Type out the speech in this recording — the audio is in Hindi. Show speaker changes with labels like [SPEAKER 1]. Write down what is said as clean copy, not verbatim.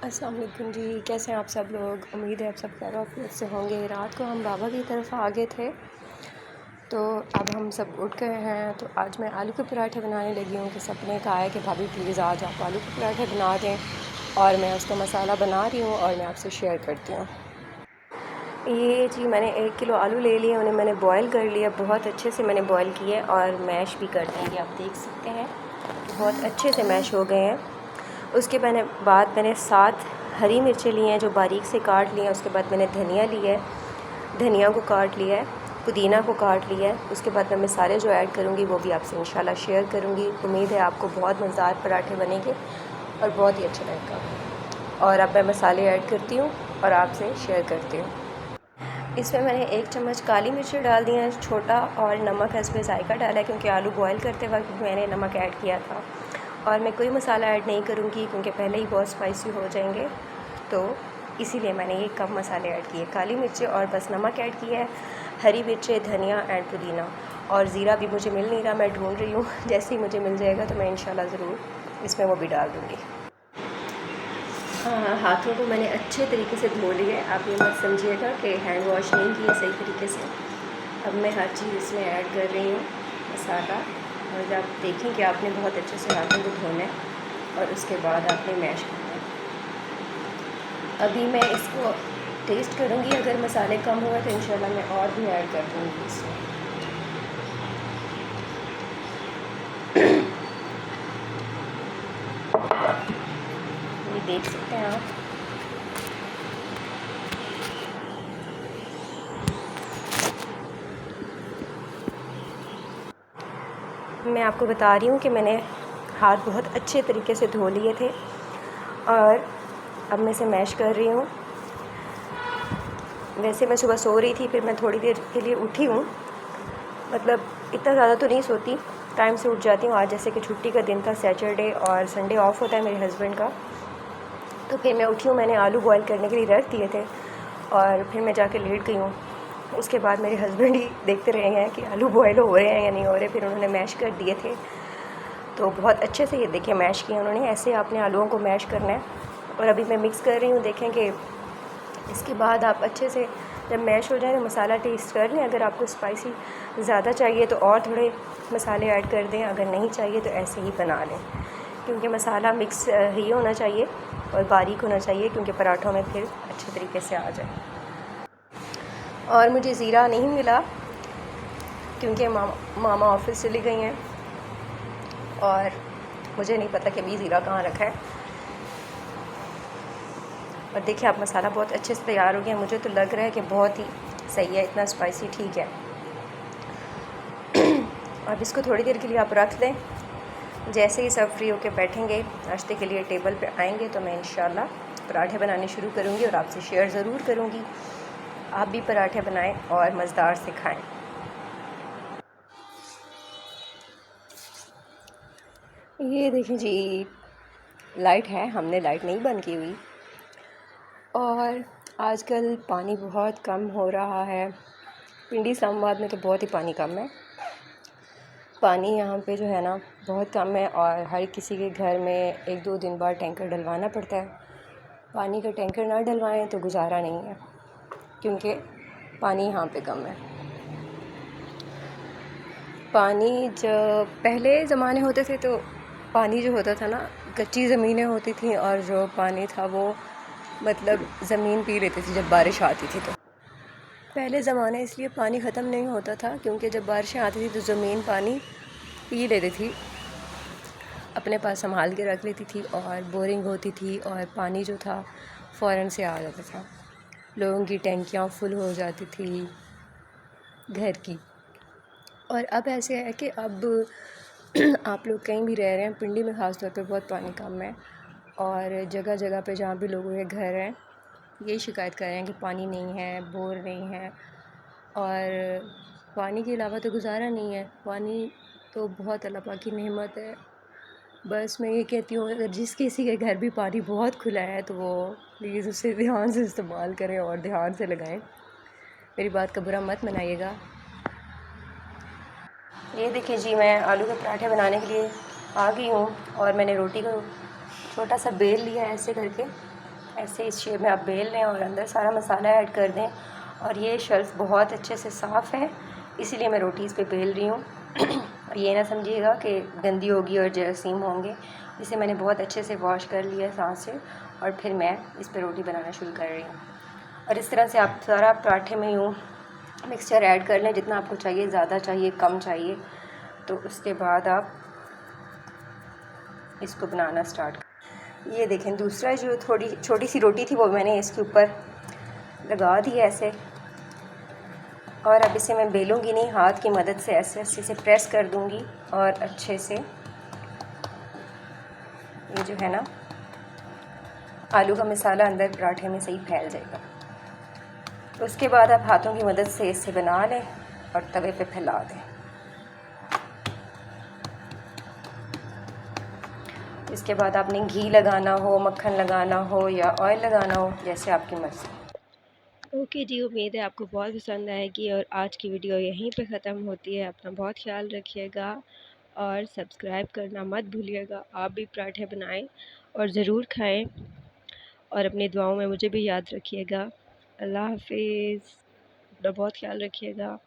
[SPEAKER 1] अस्सलाम वालेकुम जी। कैसे हैं आप सब लोग? उम्मीद है आप सब खैर आफियत से होंगे। रात को हम बाबा की तरफ आ गए थे, तो अब हम सब उठ गए हैं। तो आज मैं आलू के पराठे बनाने लगी हूँ कि सबने कहा है कि भाभी प्लीज़ आज आप आलू के पराठे बना दें, और मैं उसका मसाला बना रही हूँ और मैं आपसे शेयर करती हूँ। ये जी मैंने 1 किलो आलू ले लिए, उन्हें मैंने बॉयल कर लिया, बहुत अच्छे से मैंने बॉयल किए और मैश भी कर दिए। आप देख सकते हैं बहुत अच्छे से मैश हो गए हैं। उसके बाद मैंने 7 हरी मिर्चें ली हैं जो बारीक से काट ली हैं। उसके बाद मैंने धनिया ली है, धनिया को काट लिया है, पुदीना को काट लिया है। उसके बाद मैं मसाले जो ऐड करूँगी वो भी आपसे इंशाल्लाह शेयर करूँगी। उम्मीद है आपको बहुत मज़ेदार पराठे बनेंगे और बहुत ही अच्छा लगेगा। और अब मैं मसाले ऐड करती हूँ और आपसे शेयर करती हूँ। इसमें मैंने 1 चम्मच काली मिर्च डाल दी है छोटा, और नमक हस्बे ज़ायक़ा डाला है क्योंकि आलू बॉयल करते वक्त मैंने नमक ऐड किया था। और मैं कोई मसाला ऐड नहीं करूँगी क्योंकि पहले ही बहुत स्पाइसी हो जाएंगे, तो इसीलिए मैंने ये कम मसाले ऐड किए, काली मिर्चें और बस नमक ऐड किया है, हरी मिर्चें, धनिया एंड पुदीना। और ज़ीरा भी मुझे मिल नहीं रहा, मैं ढूंढ रही हूँ। जैसे ही मुझे मिल जाएगा तो मैं इंशाल्लाह ज़रूर इसमें वो भी डाल दूँगी। हाँ, हाथों को मैंने अच्छे तरीके से धो लिया है। आप ये मत समझिएगा कि हैंड वॉश नहीं किया सही तरीके से। अब मैं हर चीज़ इसमें ऐड कर रही हूँ मसाला, और जब देखें कि आपने बहुत अच्छे से हाथों को धोना है और उसके बाद आपने मैश करना है। अभी मैं इसको टेस्ट करूँगी, अगर मसाले कम हुए तो इंशाल्लाह मैं और भी ऐड कर दूँगी इसमें। ये देख सकते हैं आप। मैं आपको बता रही हूँ कि मैंने हाथ बहुत अच्छे तरीके से धो लिए थे और अब मैं इसे मैश कर रही हूँ। वैसे मैं सुबह सो रही थी, फिर मैं थोड़ी देर के लिए उठी हूँ, मतलब इतना ज़्यादा तो नहीं सोती, टाइम से उठ जाती हूँ। आज जैसे कि छुट्टी का दिन था, सैटरडे और संडे ऑफ होता है मेरे हस्बैंड का, तो फिर मैं उठी हूँ। मैंने आलू बॉयल करने के लिए रख दिए थे और फिर मैं जाके लेट गई हूँ। उसके बाद मेरे हस्बैंड ही देखते रहे हैं कि आलू बॉयल हो रहे हैं या नहीं हो रहे, फिर उन्होंने मैश कर दिए थे। तो बहुत अच्छे से ये देखिए मैश किया उन्होंने, ऐसे आपने आलूओं को मैश करना है। और अभी मैं मिक्स कर रही हूँ, देखें कि इसके बाद आप अच्छे से जब मैश हो जाए तो मसाला टेस्ट कर लें। अगर आपको स्पाइसी ज़्यादा चाहिए तो और थोड़े मसाले ऐड कर दें, अगर नहीं चाहिए तो ऐसे ही बना लें, क्योंकि मसाला मिक्स ही होना चाहिए और बारीक होना चाहिए, क्योंकि पराठों में फिर अच्छे तरीके से आ जाए। और मुझे ज़ीरा नहीं मिला क्योंकि मामा ऑफिस चली गई हैं और मुझे नहीं पता कि अभी ज़ीरा कहाँ रखा है। और देखिए आप, मसाला बहुत अच्छे से तैयार हो गया। मुझे तो लग रहा है कि बहुत ही सही है, इतना स्पाइसी ठीक है। अब इसको थोड़ी देर के लिए आप रख दें। जैसे ही सब फ्री होकर बैठेंगे, नाश्ते के लिए टेबल पे आएंगे, तो मैं इंशाल्लाह पराठे बनाने शुरू करूँगी और आपसे शेयर ज़रूर करूँगी। आप भी पराठे बनाएं और मज़ेदार से खाएं। ये देखें जी, लाइट है, हमने लाइट नहीं बंद की हुई। और आजकल पानी बहुत कम हो रहा है, पिंडी इस्लामाबाद में तो बहुत ही पानी कम है। पानी यहाँ पे जो है ना बहुत कम है, और हर किसी के घर में 1-2 दिन बाद टैंकर डलवाना पड़ता है। पानी का टैंकर ना डलवाएं तो गुजारा नहीं है, क्योंकि पानी यहाँ पे कम है। पानी जब पहले ज़माने होते थे तो पानी जो होता था ना, कच्ची ज़मीनें होती थी और जो पानी था वो मतलब ज़मीन पी लेती थी जब बारिश आती थी। तो पहले ज़माने इसलिए पानी ख़त्म नहीं होता था क्योंकि जब बारिशें आती थी तो ज़मीन पानी पी लेती थी, अपने पास संभाल के रख लेती थी, और बोरिंग होती थी और पानी जो था फ़ौरन से आ जाता था। लोगों की टैंकियाँ फुल हो जाती थी घर की। और अब ऐसे है कि अब आप लोग कहीं भी रह रहे हैं, पिंडी में ख़ास तौर पे बहुत पानी कम है, और जगह जगह पे जहाँ भी लोगों के घर हैं यही शिकायत कर रहे हैं कि पानी नहीं है, बोर नहीं है। और पानी के अलावा तो गुजारा नहीं है। पानी तो बहुत अल्लाह पाक की नेमत है। बस मैं ये कहती हूँ, अगर जिस किसी के घर भी पानी बहुत खुला है तो वो प्लीज़ उसे ध्यान से इस्तेमाल करें और ध्यान से लगाएं। मेरी बात का बुरा मत मनाइएगा। ये देखिए जी, मैं आलू के पराठे बनाने के लिए आ गई हूँ, और मैंने रोटी को छोटा सा बेल लिया है ऐसे करके, ऐसे इस शेप में आप बेल लें और अंदर सारा मसाला ऐड कर दें। और ये शेल्फ बहुत अच्छे से साफ़ है, इसीलिए मैं रोटी इस पे बेल रही हूँ। ये ना समझिएगा कि गंदी होगी और जरासीम होंगे। इसे मैंने बहुत अच्छे से वॉश कर लिया सांस से और फिर मैं इस पर रोटी बनाना शुरू कर रही हूँ। और इस तरह से आप सारा पराठे में यूँ मिक्सचर ऐड कर लें, जितना आपको चाहिए, ज़्यादा चाहिए कम चाहिए। तो उसके बाद आप इसको बनाना स्टार्ट। ये देखें, दूसरा जो थोड़ी छोटी सी रोटी थी वो मैंने इसके ऊपर लगा दी ऐसे। और अब इसे मैं बेलूँगी नहीं, हाथ की मदद से ऐसे ऐसे से प्रेस कर दूँगी और अच्छे से ये जो है ना आलू का मसाला अंदर पराठे में सही फैल जाएगा। उसके बाद आप हाथों की मदद से इसे बना लें और तवे पे फैला दें। इसके बाद आपने घी लगाना हो, मक्खन लगाना हो या ऑयल लगाना हो, जैसे आपकी मर्ज़ी। ओके जी, उम्मीद है आपको बहुत पसंद आएगी और आज की वीडियो यहीं पे ख़त्म होती है। अपना बहुत ख्याल रखिएगा और सब्सक्राइब करना मत भूलिएगा। आप भी पराठे बनाएं और ज़रूर खाएं और अपनी दुआओं में मुझे भी याद रखिएगा। अल्लाह हाफिज़। अपना बहुत ख्याल रखिएगा।